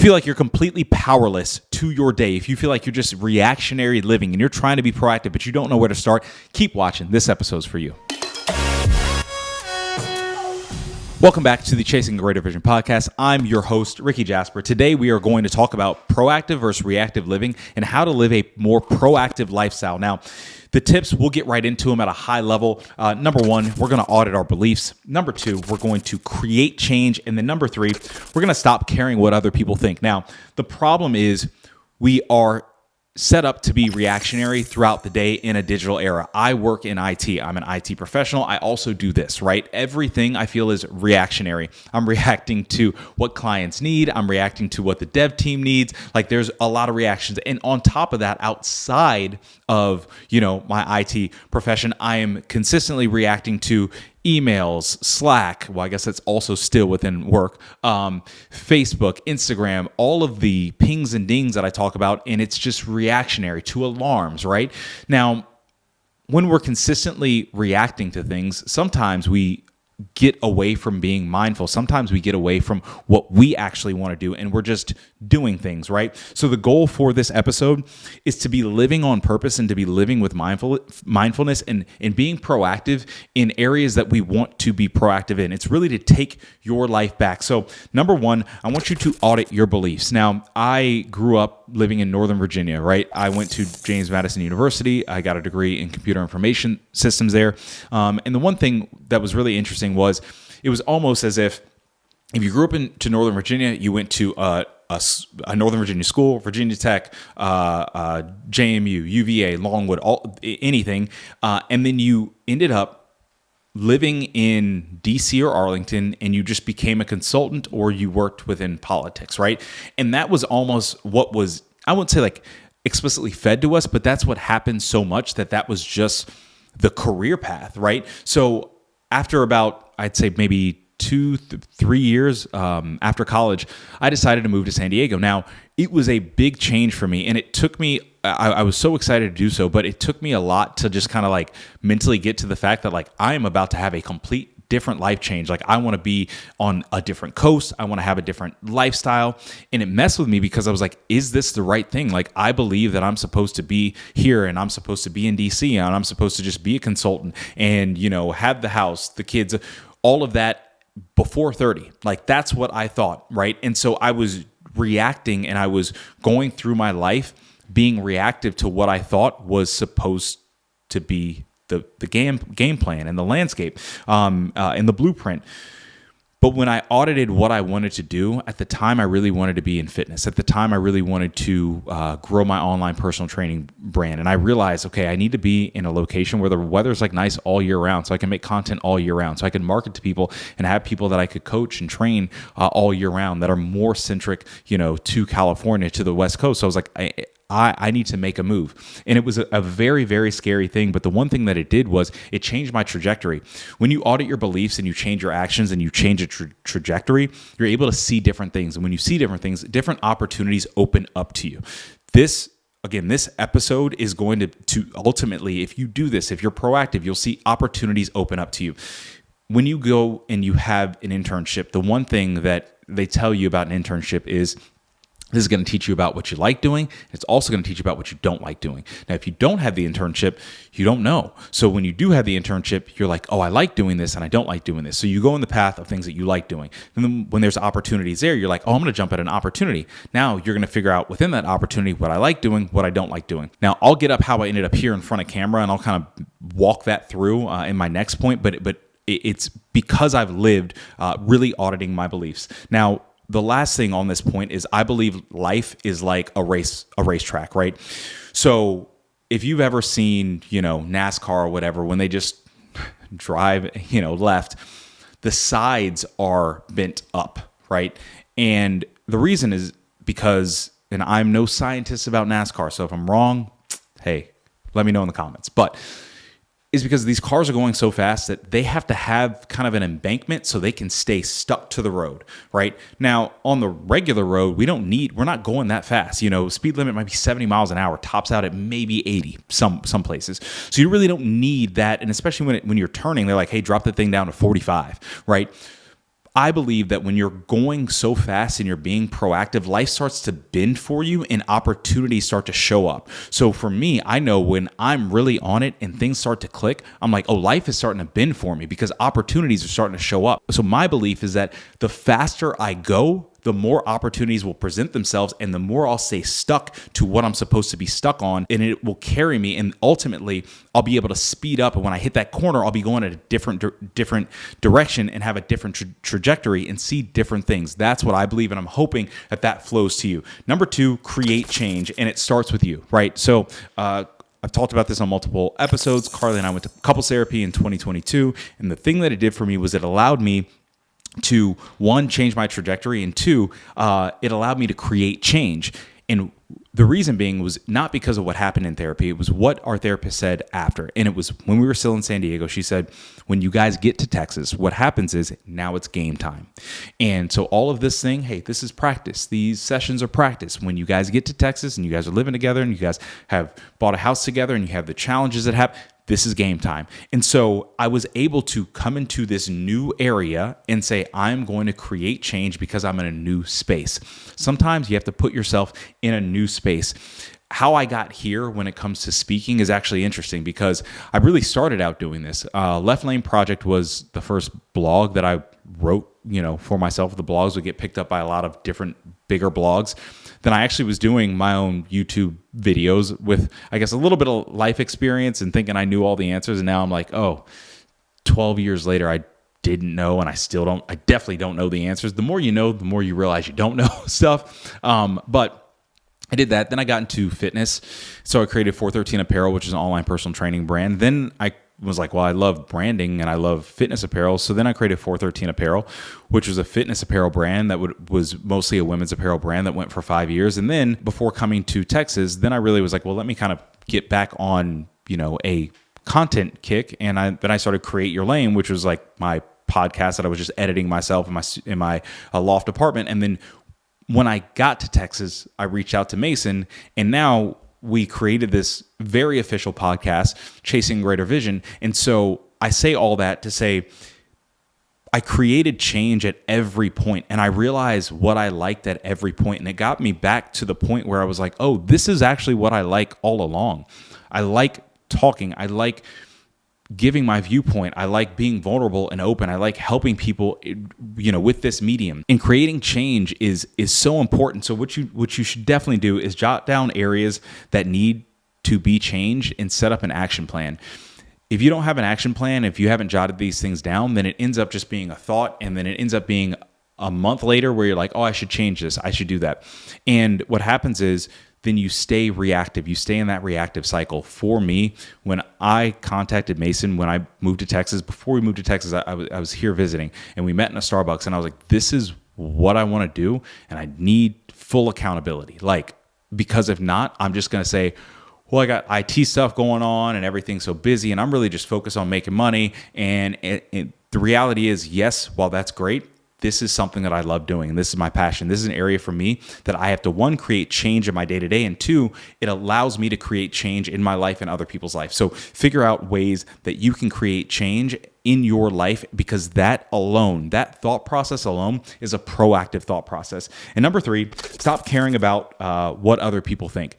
feel like you're completely powerless to your day, if you feel like you're just reactionary living and you're trying to be proactive, but you don't know where to start, keep watching. This episode's for you. Welcome back to the Chasing a Greater Vision podcast. I'm your host, Rickey Jasper. Today, we are going to talk about proactive versus reactive living and how to live a more proactive lifestyle. Now, the tips, we'll get right into them at a high level. Number one, we're going to audit our beliefs. Number two, we're going to create change. And then number three, we're going to stop caring what other people think. Now, the problem is we are set up to be reactionary throughout the day in a digital era. I work in IT. I'm an IT professional. I also do this, right? Everything I feel is reactionary. I'm reacting to what clients need. I'm reacting to what the dev team needs. Like there's a lot of reactions. And on top of that, outside of, my IT profession, I am consistently reacting to emails, Slack, well, I guess that's also still within work, Facebook, Instagram, all of the pings and dings that I talk about, and it's just reactionary to alarms, right? Now, when we're consistently reacting to things, sometimes we get away from being mindful. Sometimes we get away from what we actually want to do, and we're just doing things, right? So the goal for this episode is to be living on purpose and to be living with mindfulness and being proactive in areas that we want to be proactive in. It's really to take your life back. So number one, I want you to audit your beliefs. Now, I grew up living in Northern Virginia, right? I went to James Madison University. I got a degree in computer information systems there. And the one thing that was really interesting was it was almost as if you grew up to Northern Virginia, you went to a Northern Virginia school, Virginia Tech, JMU, UVA, Longwood, anything, and then you ended up living in DC or Arlington, and you just became a consultant or you worked within politics, right? And that was almost what was, I wouldn't say like explicitly fed to us, but that's what happened so much that was just the career path, right? So after about, I'd say maybe 3 years after college, I decided to move to San Diego. Now, it was a big change for me, and it took me, I was so excited to do so, but it took me a lot to just kind of like mentally get to the fact that like I am about to have a complete different life change. Like I want to be on a different coast. I want to have a different lifestyle. And it messed with me because I was like, is this the right thing? Like I believe that I'm supposed to be here and I'm supposed to be in DC and I'm supposed to just be a consultant and, have the house, the kids, all of that before 30. Like that's what I thought, right? And so I was reacting and I was going through my life being reactive to what I thought was supposed to be the game plan and the landscape and the blueprint. But when I audited what I wanted to do, at the time I really wanted to be in fitness. At the time I really wanted to grow my online personal training brand. And I realized, okay, I need to be in a location where the weather's like nice all year round so I can make content all year round. So I can market to people and have people that I could coach and train all year round that are more centric, to California, to the West Coast. So I was like, I need to make a move. And it was a very, very scary thing. But the one thing that it did was it changed my trajectory. When you audit your beliefs and you change your actions and you change a trajectory, you're able to see different things. And when you see different things, different opportunities open up to you. This episode is going to ultimately, if you do this, if you're proactive, you'll see opportunities open up to you. When you go and you have an internship, the one thing that they tell you about an internship is this is going to teach you about what you like doing. It's also going to teach you about what you don't like doing. Now, if you don't have the internship, you don't know. So when you do have the internship, you're like, oh, I like doing this and I don't like doing this. So you go in the path of things that you like doing. And then when there's opportunities there, you're like, oh, I'm going to jump at an opportunity. Now you're going to figure out within that opportunity what I like doing, what I don't like doing. Now I'll get up how I ended up here in front of camera and I'll kind of walk that through in my next point. But it's because I've lived really auditing my beliefs. Now, the last thing on this point is I believe life is like a racetrack, right? So if you've ever seen, NASCAR or whatever, when they just drive, left, the sides are bent up, right? And the reason is because, and I'm no scientist about NASCAR, so if I'm wrong, hey, let me know in the comments. But is because these cars are going so fast that they have to have kind of an embankment so they can stay stuck to the road, right? Now, on the regular road, we're not going that fast. Speed limit might be 70 miles an hour, tops out at maybe 80 some places. So you really don't need that. And especially when you're turning, they're like, hey, drop the thing down to 45, right? I believe that when you're going so fast and you're being proactive, life starts to bend for you and opportunities start to show up. So for me, I know when I'm really on it and things start to click, I'm like, oh, life is starting to bend for me because opportunities are starting to show up. So my belief is that the faster I go, the more opportunities will present themselves and the more I'll stay stuck to what I'm supposed to be stuck on, and it will carry me. And ultimately, I'll be able to speed up. And when I hit that corner, I'll be going in a different direction and have a different trajectory and see different things. That's what I believe. And I'm hoping that that flows to you. Number 2, create change. And it starts with you, right? So, I've talked about this on multiple episodes. Carly and I went to couples therapy in 2022. And the thing that it did for me was it allowed me to, 1, change my trajectory, and 2, it allowed me to create change. And the reason being was not because of what happened in therapy. It was what our therapist said after. And it was when we were still in San Diego, she said, when you guys get to Texas, what happens is now it's game time. And so all of this thing, hey, this is practice. These sessions are practice. When you guys get to Texas and you guys are living together and you guys have bought a house together and you have the challenges that happen, this is game time. And so I was able to come into this new area and say, I'm going to create change because I'm in a new space. Sometimes you have to put yourself in a new space. How I got here when it comes to speaking is actually interesting because I really started out doing this. Left Lane Project was the first blog that I wrote, for myself. The blogs would get picked up by a lot of different bigger blogs. Then I actually was doing my own YouTube videos with, I guess, a little bit of life experience and thinking I knew all the answers. And now I'm like, 12 years later, I didn't know, and I definitely don't know the answers. The more you know, the more you realize you don't know stuff. But I did that. Then I got into fitness. So I created 413 Apparel, which is an online personal training brand. Then I was like, well, I love branding and I love fitness apparel. So then I created 413 Apparel, which was a fitness apparel brand that was mostly a women's apparel brand that went for 5 years. And then before coming to Texas, then I really was like, well, let me kind of get back on, a content kick. And then I started Create Your Lane, which was like my podcast that I was just editing myself in my loft apartment. And then when I got to Texas, I reached out to Mason, and now we created this very official podcast, Chasing Greater Vision. And so I say all that to say I created change at every point, and I realized what I liked at every point. And it got me back to the point where I was like, oh, this is actually what I like all along. I like talking. I like giving my viewpoint. I like being vulnerable and open. I like helping people, with this medium. And creating change is so important. So what you should definitely do is jot down areas that need to be changed and set up an action plan. If you don't have an action plan, if you haven't jotted these things down, then it ends up just being a thought, and then it ends up being a month later where you're like, oh, I should change this. I should do that. And what happens is then you stay reactive. You stay in that reactive cycle. For me, when I contacted Mason, when I moved to Texas, before we moved to Texas, I was here visiting, and we met in a Starbucks, and I was like, this is what I want to do, and I need full accountability. Because if not, I'm just going to say, well, I got IT stuff going on and everything's so busy, and I'm really just focused on making money. And the reality is, yes, while that's great, this is something that I love doing, and this is my passion. This is an area for me that I have to, 1, create change in my day-to-day, and 2, it allows me to create change in my life and other people's life. So figure out ways that you can create change in your life, because that thought process alone is a proactive thought process. And number 3, stop caring about what other people think.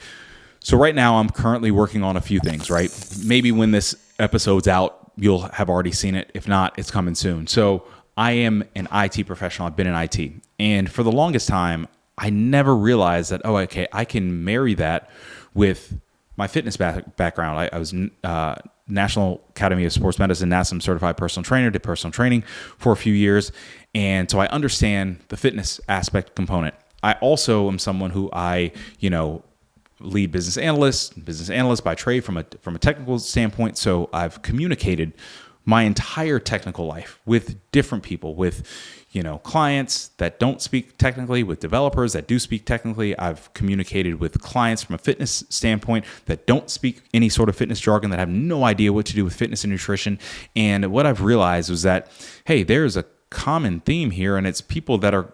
So right now I'm currently working on a few things, right? Maybe when this episode's out, you'll have already seen it. If not, it's coming soon. So I am an IT professional. I've been in IT. And for the longest time, I never realized that, I can marry that with my fitness background. I was National Academy of Sports Medicine, NASM certified personal trainer, did personal training for a few years. And so I understand the fitness aspect component. I also am someone who lead business analyst by trade from a technical standpoint. So I've communicated my entire technical life with different people, with clients that don't speak technically, with developers that do speak technically. I've communicated with clients from a fitness standpoint that don't speak any sort of fitness jargon, that have no idea what to do with fitness and nutrition. And what I've realized was that, hey, there's a common theme here, and it's people that are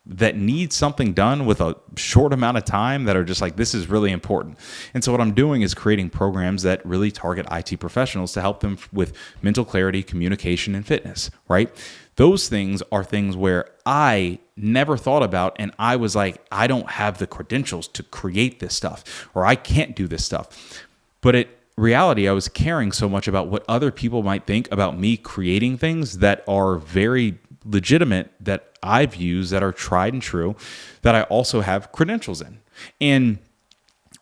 that need something done with a short amount of time that are just like, this is really important. And so what I'm doing is creating programs that really target IT professionals to help them with mental clarity, communication, and fitness, right? Those things are things where I never thought about, and I was like, I don't have the credentials to create this stuff, or I can't do this stuff. But in reality, I was caring so much about what other people might think about me creating things that are very legitimate, that I've used, that are tried and true, that I also have credentials in. And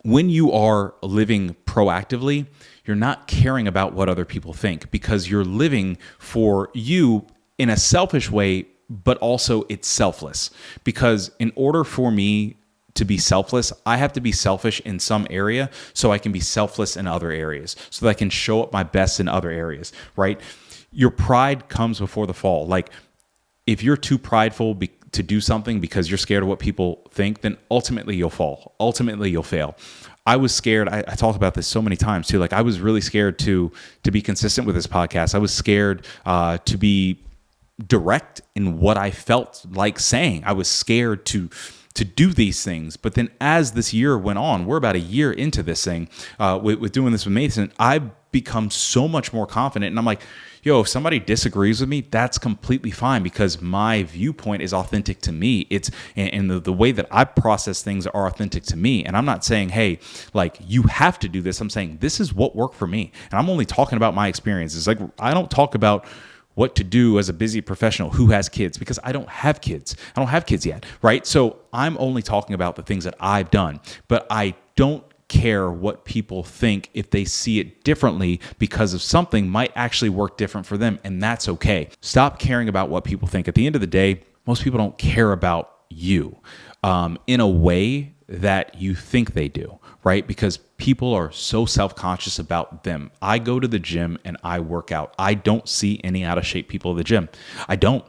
when you are living proactively, you're not caring about what other people think, because you're living for you in a selfish way, but also it's selfless. Because in order for me to be selfless, I have to be selfish in some area so I can be selfless in other areas, so that I can show up my best in other areas, right? Your pride comes before the fall. Like, if you're too prideful to do something because you're scared of what people think, then ultimately you'll fall. Ultimately you'll fail. I was scared. I talked about this so many times too. Like, I was really scared to be consistent with this podcast. I was scared to be direct in what I felt like saying. I was scared to do these things. But then as this year went on, we're about a year into this thing, with doing this with Mason, I've become so much more confident. And I'm like, yo, if somebody disagrees with me, that's completely fine, because my viewpoint is authentic to me. And the way that I process things are authentic to me. And I'm not saying, hey, like, you have to do this. I'm saying this is what worked for me. And I'm only talking about my experiences. Like, I don't talk about what to do as a busy professional who has kids, because I don't have kids. I don't have kids yet, right? So I'm only talking about the things that I've done, but I don't care what people think if they see it differently, because of something might actually work different for them, and that's okay. Stop caring about what people think. At the end of the day, most people don't care about you in a way that you think they do, right? Because people are so self-conscious about them. I go to the gym and I work out. I don't see any out of shape people at the gym. I don't.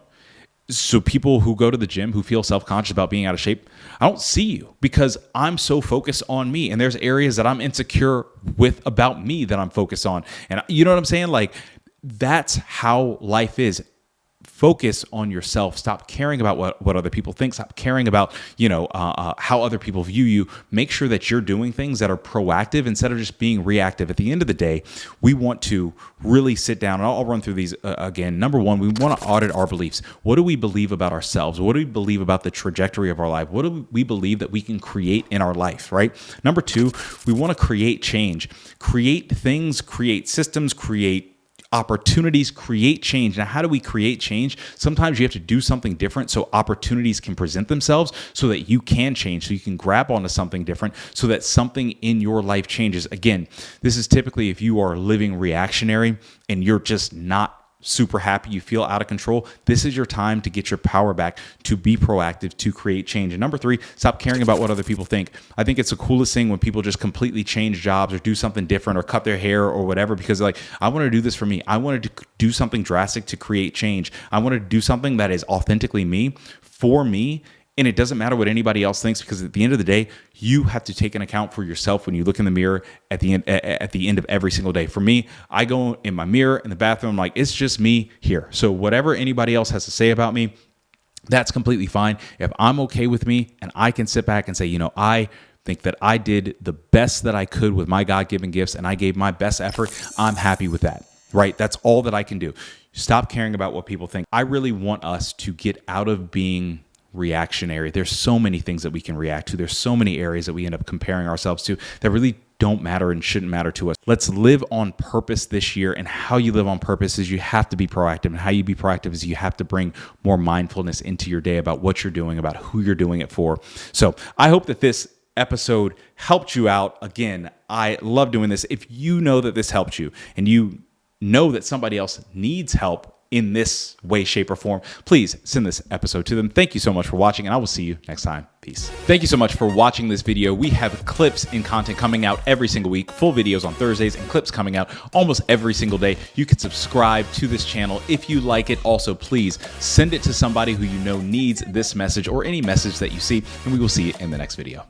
So people who go to the gym who feel self-conscious about being out of shape, I don't see you, because I'm so focused on me. And there's areas that I'm insecure with about me that I'm focused on. And you know what I'm saying? Like, that's how life is. Focus on yourself. Stop caring about what other people think. Stop caring about, how other people view you. Make sure that you're doing things that are proactive instead of just being reactive. At the end of the day, we want to really sit down, and I'll run through these again. Number one, we want to audit our beliefs. What do we believe about ourselves? What do we believe about the trajectory of our life? What do we believe that we can create in our life, right? Number two, we want to create change. Create things, create systems, create opportunities, create change. Now, how do we create change? Sometimes you have to do something different so opportunities can present themselves, so that you can change, so you can grab onto something different, so that something in your life changes. Again, this is typically if you are living reactionary and you're just not super happy, you feel out of control. This is your time to get your power back, to be proactive, to create change. And number three, stop caring about what other people think. I think it's the coolest thing when people just completely change jobs or do something different or cut their hair or whatever, because they're like, I want to do this for me. I wanted to do something drastic to create change. I wanted to do something that is authentically me, for me. And it doesn't matter what anybody else thinks, because at the end of the day, you have to take an account for yourself when you look in the mirror at the end of every single day. For me, I go in my mirror in the bathroom, I'm like, it's just me here. So whatever anybody else has to say about me, that's completely fine. If I'm okay with me and I can sit back and say, I think that I did the best that I could with my God-given gifts and I gave my best effort, I'm happy with that, right? That's all that I can do. Stop caring about what people think. I really want us to get out of being reactionary. There's so many things that we can react to. There's so many areas that we end up comparing ourselves to that really don't matter and shouldn't matter to us. Let's live on purpose this year. And how you live on purpose is you have to be proactive. And how you be proactive is you have to bring more mindfulness into your day about what you're doing, about who you're doing it for. So I hope that this episode helped you out. Again, I love doing this. If you know that this helped you and you know that somebody else needs help in this way, shape, or form, please send this episode to them. Thank you so much for watching, and I will see you next time. Peace. Thank you so much for watching this video. We have clips and content coming out every single week, full videos on Thursdays, and clips coming out almost every single day. You can subscribe to this channel if you like it. Also, please send it to somebody who you know needs this message or any message that you see, and we will see you in the next video.